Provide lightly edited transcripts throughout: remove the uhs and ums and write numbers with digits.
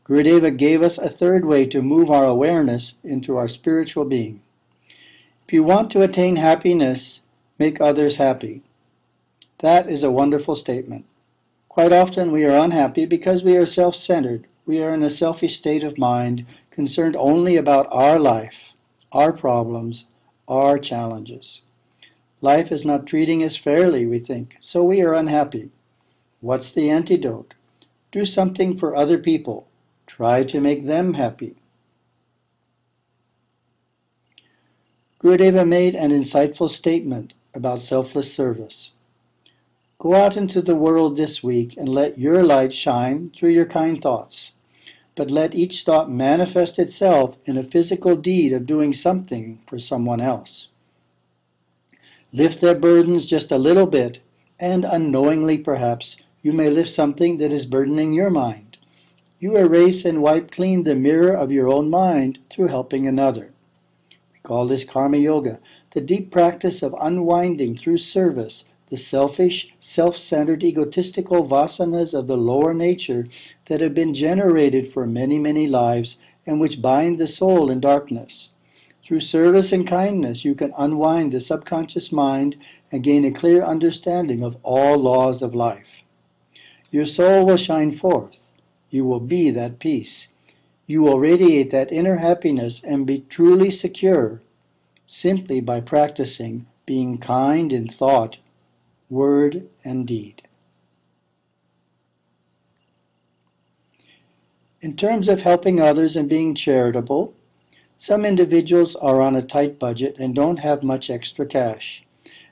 Gurudeva gave us a third way to move our awareness into our spiritual being. If you want to attain happiness, make others happy. That is a wonderful statement. Quite often we are unhappy because we are self-centered. We are in a selfish state of mind, concerned only about our life, our problems, our challenges. Life is not treating us fairly, we think, so we are unhappy. What's the antidote? Do something for other people. Try to make them happy. Gurudeva made an insightful statement about selfless service. Go out into the world this week and let your light shine through your kind thoughts. But let each thought manifest itself in a physical deed of doing something for someone else. Lift their burdens just a little bit, and unknowingly perhaps, you may lift something that is burdening your mind. You erase and wipe clean the mirror of your own mind through helping another. We call this karma yoga, the deep practice of unwinding through service the selfish, self-centered, egotistical vasanas of the lower nature that have been generated for many, many lives and which bind the soul in darkness. Through service and kindness, you can unwind the subconscious mind and gain a clear understanding of all laws of life. Your soul will shine forth. You will be that peace. You will radiate that inner happiness and be truly secure simply by practicing being kind in thought, word, and deed. In terms of helping others and being charitable, some individuals are on a tight budget and don't have much extra cash.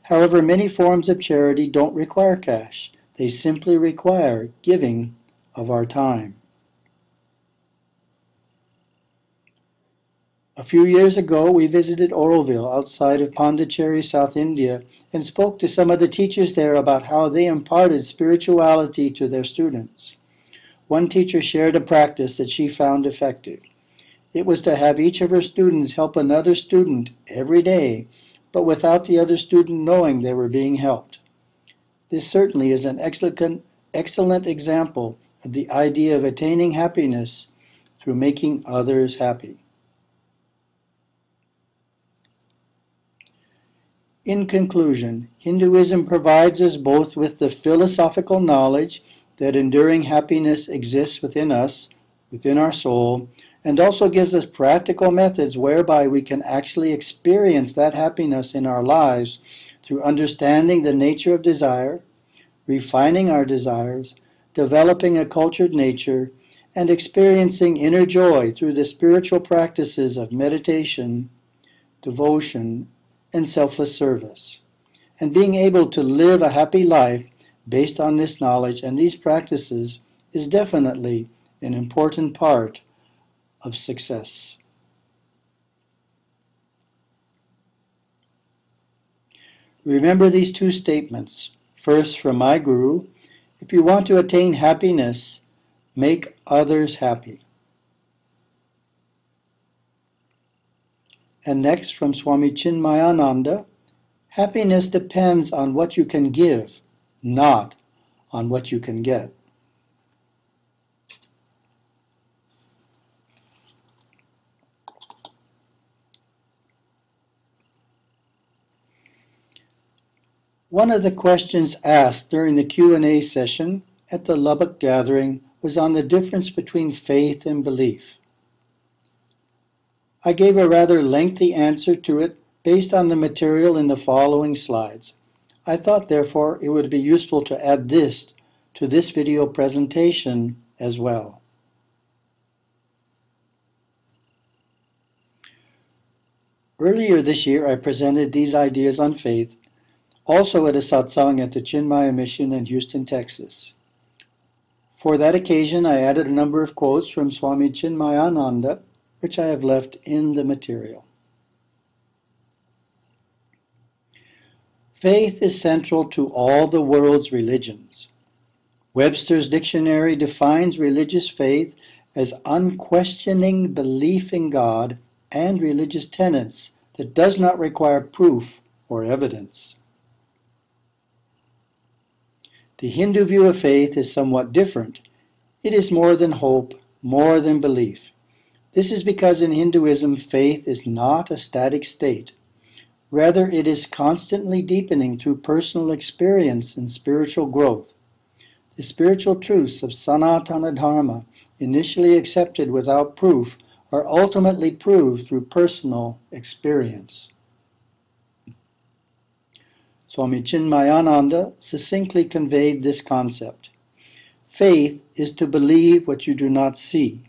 However, many forms of charity don't require cash. They simply require giving of our time. A few years ago, we visited Oroville outside of Pondicherry, South India, and spoke to some of the teachers there about how they imparted spirituality to their students. One teacher shared a practice that she found effective. It was to have each of her students help another student every day, but without the other student knowing they were being helped. This certainly is an excellent example of the idea of attaining happiness through making others happy. In conclusion, Hinduism provides us both with the philosophical knowledge that enduring happiness exists within us, within our soul, and also gives us practical methods whereby we can actually experience that happiness in our lives through understanding the nature of desire, refining our desires, developing a cultured nature, and experiencing inner joy through the spiritual practices of meditation, devotion, and selfless service. And being able to live a happy life based on this knowledge and these practices is definitely an important part of success. Remember these two statements. First, from my Guru, if you want to attain happiness, make others happy. And next, from Swami Chinmayananda, happiness depends on what you can give, not on what you can get. One of the questions asked during the Q&A session at the Lubbock gathering was on the difference between faith and belief. I gave a rather lengthy answer to it based on the material in the following slides. I thought, therefore, it would be useful to add this to this video presentation as well. Earlier this year, I presented these ideas on faith, also at a satsang at the Chinmaya Mission in Houston, Texas. For that occasion, I added a number of quotes from Swami Chinmayananda, which I have left in the material. Faith is central to all the world's religions. Webster's dictionary defines religious faith as unquestioning belief in God and religious tenets that does not require proof or evidence. The Hindu view of faith is somewhat different. It is more than hope, more than belief. This is because in Hinduism, faith is not a static state. Rather, it is constantly deepening through personal experience and spiritual growth. The spiritual truths of Sanatana Dharma, initially accepted without proof, are ultimately proved through personal experience. Swami Chinmayananda succinctly conveyed this concept. Faith is to believe what you do not see.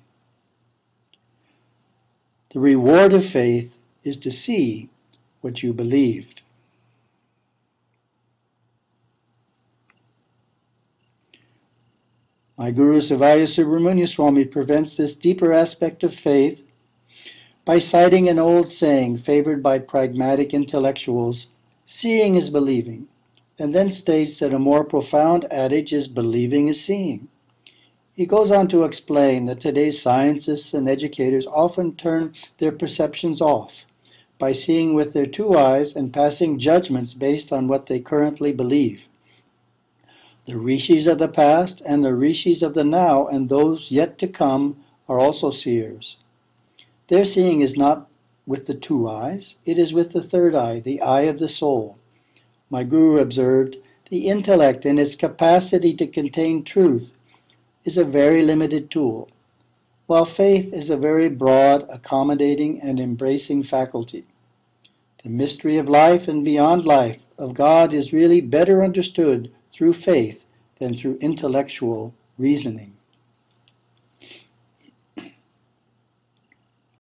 The reward of faith is to see what you believed. My Guru Sivaya Subramuniyaswami presents this deeper aspect of faith by citing an old saying favored by pragmatic intellectuals, seeing is believing, and then states that a more profound adage is believing is seeing. He goes on to explain that today's scientists and educators often turn their perceptions off by seeing with their two eyes and passing judgments based on what they currently believe. The rishis of the past and the rishis of the now and those yet to come are also seers. Their seeing is not with the two eyes, it is with the third eye, the eye of the soul. My Guru observed, the intellect in its capacity to contain truth is a very limited tool, while faith is a very broad, accommodating, and embracing faculty. The mystery of life and beyond life of God is really better understood through faith than through intellectual reasoning.